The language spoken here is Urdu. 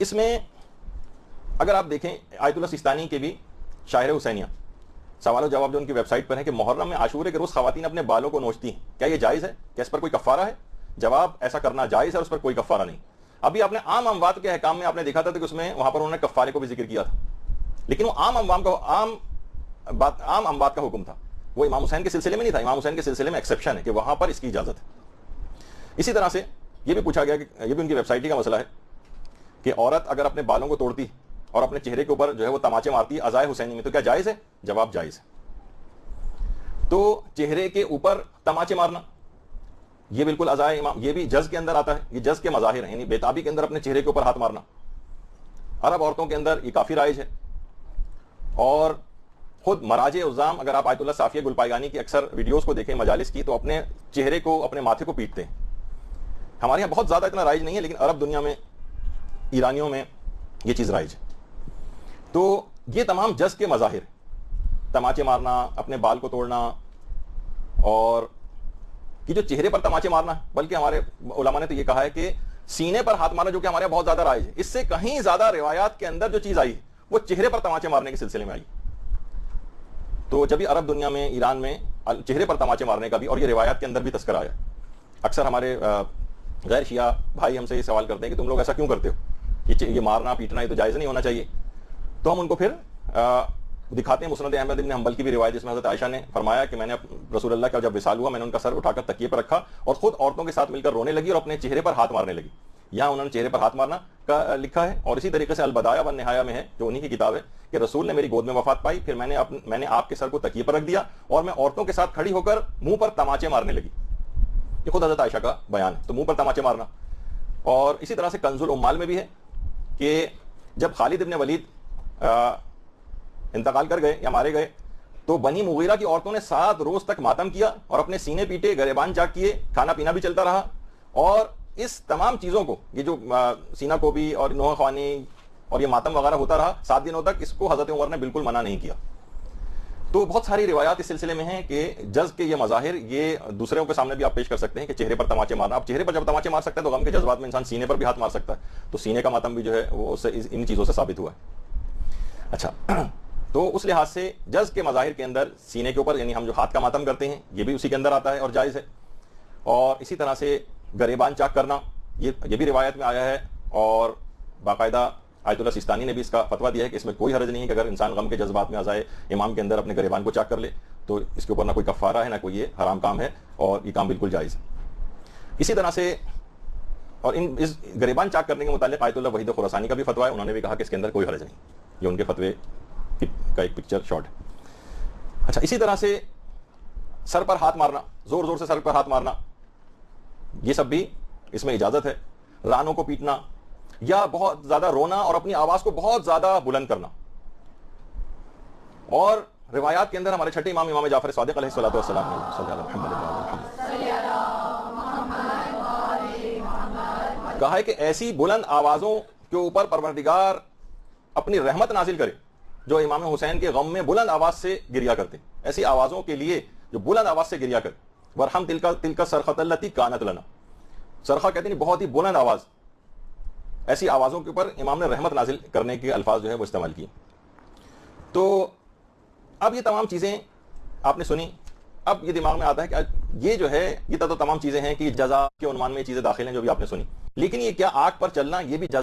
اس میں اگر آپ دیکھیں آیت اللہ سیستانی کے بھی شاعر حسینیہ سوال و جواب جو ان کی ویب سائٹ پر ہے کہ محرم میں عاشورے کے روز خواتین اپنے بالوں کو نوچتی ہیں، کیا یہ جائز ہے؟ کیا اس پر کوئی کفارہ ہے؟ جواب: ایسا کرنا جائز ہے اور اس پر کوئی کفارہ نہیں۔ ابھی آپ نے عام اموات کے احکام میں آپ نے دیکھا تھا کہ اس میں وہاں پر انہوں نے کفارے کو بھی ذکر کیا تھا، لیکن وہ عام اموات کا حکم تھا، وہ امام حسین کے سلسلے میں نہیں تھا۔ امام حسین کے سلسلے میں ایکسیپشن ہے کہ وہاں پر اس کی اجازت ہے۔ اسی طرح سے یہ بھی پوچھا گیا کہ یہ بھی ان کی ویب سائٹ کا مسئلہ ہے کہ عورت اگر اپنے بالوں کو توڑتی اور اپنے چہرے کے اوپر جو ہے وہ تماچے مارتی عزائے حسینی میں، تو کیا جائز ہے؟ جواب: جائز ہے۔ تو چہرے کے اوپر تماچے مارنا یہ بالکل عزائے امام، یہ بھی جز کے اندر آتا ہے، یہ جز کے مظاہر ہیں، یعنی بےتابی کے اندر اپنے چہرے کے اوپر ہاتھ مارنا عرب عورتوں کے اندر یہ کافی رائج ہے۔ اور خود مراجع عظام اگر آپ آیت اللہ صافیہ گلپائگانی کی اکثر ویڈیوز کو دیکھیں مجالس کی، تو اپنے چہرے کو اپنے ماتھے کو پیٹتے ہیں۔ ہمارے یہاں بہت زیادہ اتنا رائج نہیں ہے، لیکن عرب دنیا میں ایرانیوں میں یہ چیز رائج ہے۔ تو یہ تمام جز کے مظاہر، تماچے مارنا، اپنے بال کو توڑنا، اور یہ جو چہرے پر تماچے مارنا ہے، بلکہ ہمارے علماء نے تو یہ کہا ہے کہ سینے پر ہاتھ مارنا، جو کہ ہمارے یہاں بہت زیادہ رائج ہے، اس سے کہیں زیادہ روایات کے اندر جو چیز آئی وہ چہرے پر تماچے مارنے کے سلسلے میں آئی۔ تو جب بھی عرب دنیا میں، ایران میں چہرے پر تماچے مارنے کا بھی، اور یہ روایات کے اندر بھی تذکرہ آیا۔ اکثر ہمارے غیر شیعہ بھائی ہم سے یہ سوال کرتے ہیں کہ تم لوگ ایسا کیوں کرتے ہو، یہ مارنا پیٹنا یہ تو جائز نہیں ہونا چاہیے۔ تو ہم ان کو پھر دکھاتے ہیں مسند احمد بن حنبل کی بھی روایت، جس میں حضرت عائشہ نے فرمایا کہ میں نے رسول اللہ کا جب وصال ہوا، میں نے ان کا سر اٹھا کر تکیے پر رکھا اور خود عورتوں کے ساتھ مل کر رونے لگی اور اپنے چہرے پر ہاتھ مارنے لگی۔ یہاں انہوں نے چہرے پر ہاتھ مارنا کا لکھا ہے، اور اسی طریقے سے البدایہ والنہایہ میں ہے جو انہی کی کتاب ہے کہ رسول نے میری گود میں وفات پائی، پھر میں نے آپ کے سر کو تکیے پر رکھ دیا اور میں عورتوں کے ساتھ کھڑی ہو کر منہ پر تماچے مارنے لگی۔ یہ خود حضرت عائشہ کا بیان ہے، تو منہ پر تماچے مارنا۔ اور اسی طرح سے کنز العمال میں بھی ہے کہ جب خالد ابن ولید انتقال کر گئے یا مارے گئے، تو بنی مغیرہ کی عورتوں نے 7 روز تک ماتم کیا اور اپنے سینے پیٹے، گریبان چاک کیے، کھانا پینا بھی چلتا رہا، اور اس تمام چیزوں کو، یہ جو سینہ کو بھی اور نوحہ خوانی اور یہ ماتم وغیرہ ہوتا رہا 7 دنوں تک، اس کو حضرت عمر نے بالکل منع نہیں کیا۔ تو بہت ساری روایات اس سلسلے میں ہیں کہ جز کے یہ مظاہر یہ دوسروں کے سامنے بھی آپ پیش کر سکتے ہیں کہ چہرے پر تماچے مارنا۔ اب چہرے پر جب تماچے مار سکتا ہے تو غم کے جذبات میں انسان سینے پر بھی ہاتھ مار سکتا ہے، تو سینے کا ماتم بھی جو ہے وہ ان چیزوں سے ثابت ہوا ہے۔ اچھا، تو اس لحاظ سے جز کے مظاہر کے اندر سینے کے اوپر، یعنی ہم جو ہاتھ کا ماتم کرتے ہیں، یہ بھی اسی کے اندر آتا ہے اور جائز ہے۔ اور اسی طرح سے گریبان چاک کرنا یہ بھی روایت میں آیا ہے، اور باقاعدہ آیت اللہ سیستانی نے بھی اس کا فتویٰ دیا ہے کہ اس میں کوئی حرج نہیں ہے کہ اگر انسان غم کے جذبات میں عزائے امام کے اندر اپنے گریبان کو چاک کر لے، تو اس کے اوپر نہ کوئی کفارہ ہے، نہ کوئی یہ حرام کام ہے، اور یہ کام بالکل جائز ہے۔ اسی طرح سے اور اس گریبان چاک کرنے کے متعلق آیت اللہ وحید خراسانی کا بھی فتویٰ ہے، انہوں نے بھی کہا کہ اس کے اندر کوئی حرج نہیں، یہ ان کے فتوے کا ایک پکچر شاٹ ہے۔ اچھا، اسی طرح سے سر پر ہاتھ مارنا، زور زور سے سر پر ہاتھ مارنا، یہ سب بھی اس میں اجازت ہے۔ رانوں کو پیٹنا یا بہت زیادہ رونا اور اپنی آواز کو بہت زیادہ بلند کرنا، اور روایات کے اندر ہمارے چھٹے امام امام جعفر صادق علیہ الصلوۃ والسلام نے کہا ہے کہ ایسی بلند آوازوں کے اوپر پروردگار اپنی رحمت نازل کرے جو امام حسین کے غم میں بلند آواز سے گریا کرتے، ایسی آوازوں کے لیے جو بلند آواز سے گریا کرے۔ ورحم تلک صرخۃ التی کانت لنا، صرخہ کہتے ہیں بہت ہی بلند آواز، ایسی آوازوں کے اوپر امام نے رحمت نازل کرنے کے الفاظ جو ہے وہ استعمال کیے۔ تو اب یہ تمام چیزیں آپ نے سنی، اب یہ دماغ میں آتا ہے کہ یہ جو ہے یہ تو تمام چیزیں ہیں کہ جزا کے عنوان میں یہ چیزیں داخل ہیں جو بھی آپ نے سنی، لیکن یہ کیا آگ پر چلنا یہ بھی جزا